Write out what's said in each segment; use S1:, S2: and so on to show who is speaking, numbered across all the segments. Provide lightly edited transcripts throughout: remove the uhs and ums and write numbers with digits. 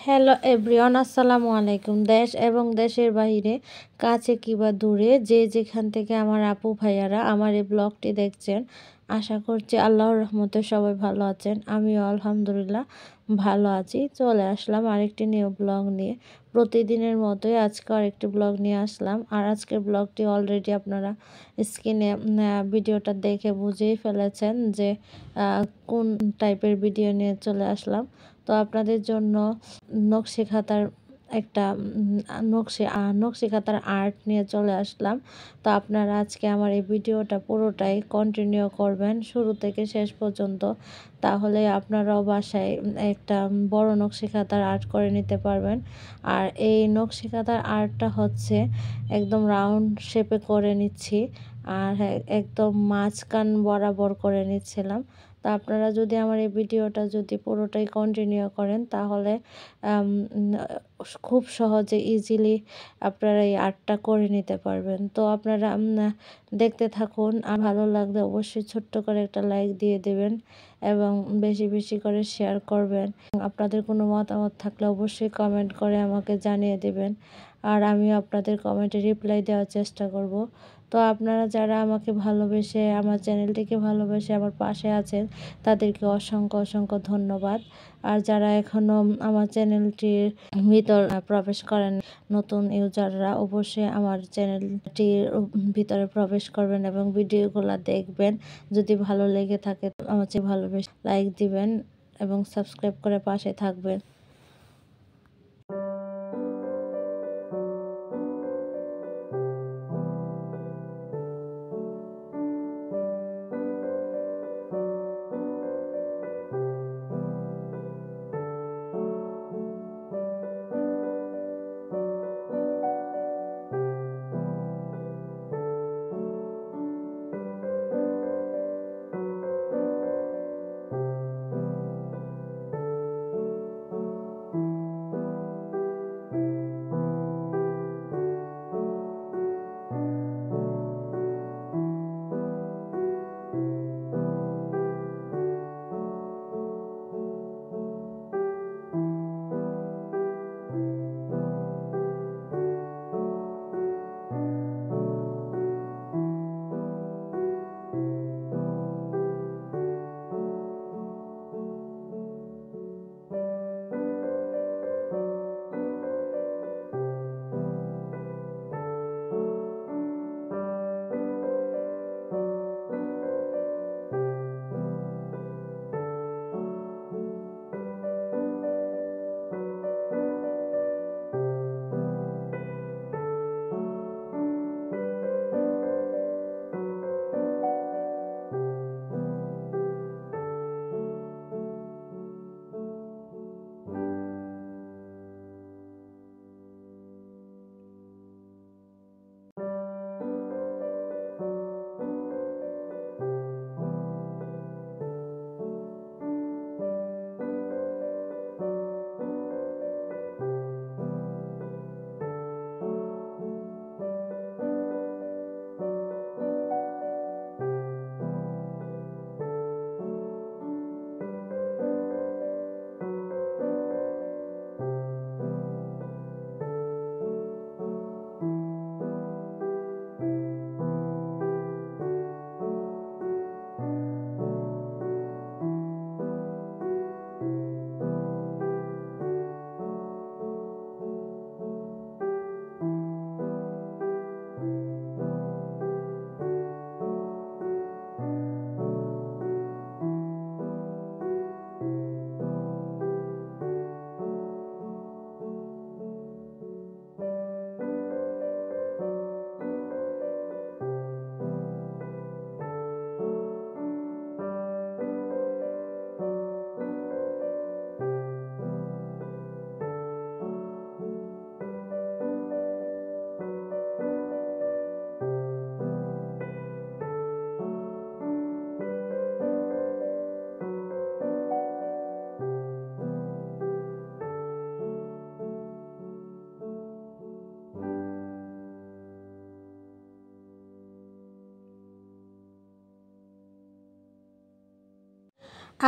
S1: Hello everyone, আসসালামু আলাইকুম। দেশ এবং দেশের বাইরে, কাছে কিংবা দূরে, যে যেখান থেকে আমার আপু ভাইয়ারা আমার এই ব্লগটি দেখছেন, আশা করছি আল্লাহর রহমতে সবাই ভালো আছেন। আমিও আলহামদুলিল্লাহ ভালো আছি। চলে আসলাম আরেকটি নিউ ব্লগ নিয়ে। প্রতিদিনের মতোই আজকে আরেকটি ব্লগ নিয়ে আসলাম। আর আজকের ব্লগটি অলরেডি আপনারা স্ক্রিনে ভিডিওটা দেখে বুঝেই ফেলেছেন যে কোন টাইপের ভিডিও নিয়ে চলে আসলাম। তো আপনাদের জন্য নকশি খাতার একটা নকশি খাতার আর্ট নিয়ে চলে আসলাম। তো আপনারা আজকে আমার এই ভিডিওটা পুরোটাই কন্টিনিউ করবেন শুরু থেকে শেষ পর্যন্ত, তাহলে আপনারাও বাসায় একটা বড় নকশি খাতার আর্ট করে নিতে পারবেন। আর এই নকশি খাতার আর্টটা হচ্ছে একদম রাউন্ড শেপে করে নিচ্ছি, আর একদম মাঝখান বরাবর করে নিচ্ছিলাম। তা আপনারা যদি আমার এই ভিডিওটা যদি পুরোটাই কন্টিনিউ করেন, তাহলে খুব সহজে ইজিলি আপনারা এই আর্টটা করে নিতে পারবেন। তো আপনারা দেখতে থাকুন। আর ভালো লাগলে অবশ্যই ছোট্ট করে একটা লাইক দিয়ে দেবেন এবং বেশি বেশি করে শেয়ার করবেন। আপনাদের কোনো মতামত থাকলে অবশ্যই কমেন্ট করে আমাকে জানিয়ে দেবেন, আর আমিও আপনাদের কমেন্টে রিপ্লাই দেওয়ার চেষ্টা করব। তো আপনারা যারা আমাকে ভালোবেসে, আমার চ্যানেলটিকে ভালোবেসে আমার পাশে আছেন, তাদেরকে অসংখ্য অসংখ্য ধন্যবাদ। আর যারা এখনও আমার চ্যানেলটির ভিতর প্রবেশ করেন, নতুন ইউজাররা অবশ্যই আমার চ্যানেলটির ভিতরে প্রবেশ করবেন এবং ভিডিওগুলো দেখবেন। যদি ভালো লেগে থাকে আমার চেয়ে ভালোবেসে লাইক দিবেন এবং সাবস্ক্রাইব করে পাশে থাকবেন।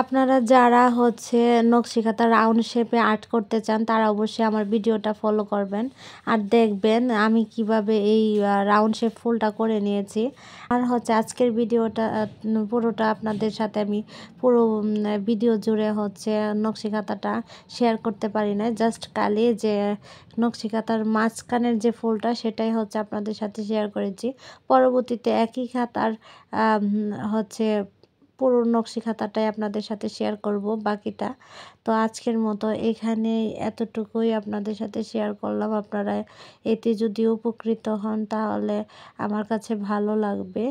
S1: আপনারা যারা হচ্ছে নকশিকাঁথা রাউন্ড শেপে আর্ট করতে চান তারা অবশ্যই আমার ভিডিওটা ফলো করবেন আর দেখবেন আমি কিভাবে এই রাউন্ড শেপ ফুলটা করে নিয়েছি। আর হচ্ছে আজকের ভিডিওটা পুরোটা আপনাদের সাথে আমি পুরো ভিডিও জুড়ে হচ্ছে নকশিকাঁথাটা শেয়ার করতে পারি না, জাস্ট কালি যে নকশিকাঁথার মাঝখানের যে ফুলটা সেটাই হচ্ছে আপনাদের সাথে শেয়ার করেছি। পরবর্তীতে একই খাতার হচ্ছে পুরো নকশিকাঁথাটাই আপনাদের সাথে শেয়ার করব বাকিটা। তো আজকের মতো এখানেই এতটুকুই আপনাদের সাথে শেয়ার করলাম। আপনারা এতে যদি উপকৃত হন তাহলে আমার কাছে ভালো লাগবে।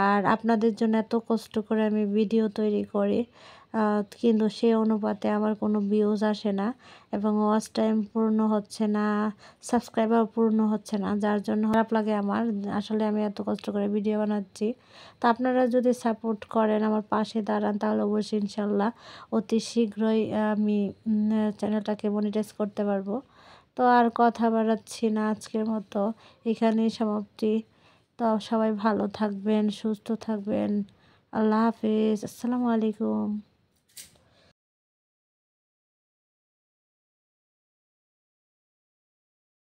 S1: আর আপনাদের জন্য এত কষ্ট করে আমি ভিডিও তৈরি করি, কিন্তু সেই অনুপাতে আমার কোনো ভিউজ আসে না এবং ওয়াচ টাইম পূর্ণ হচ্ছে না, সাবস্ক্রাইবার পূর্ণ হচ্ছে না, যার জন্য খারাপ লাগে আমার। আসলে আমি এত কষ্ট করে ভিডিও বানাচ্ছি। তো আপনারা যদি সাপোর্ট করেন, আমার পাশে দাঁড়ান, তাহলে অবশ্যই ইনশাল্লাহ অতি শীঘ্রই আমি চ্যানেলটাকে মনিটাইজ করতে পারবো। তো আর কথা বাড়াচ্ছি না, আজকের মতো এখানেই সমাপ্তি। তো সবাই ভালো থাকবেন, সুস্থ থাকবেন। আল্লাহ হাফিজ, আসসালামু আলাইকুম।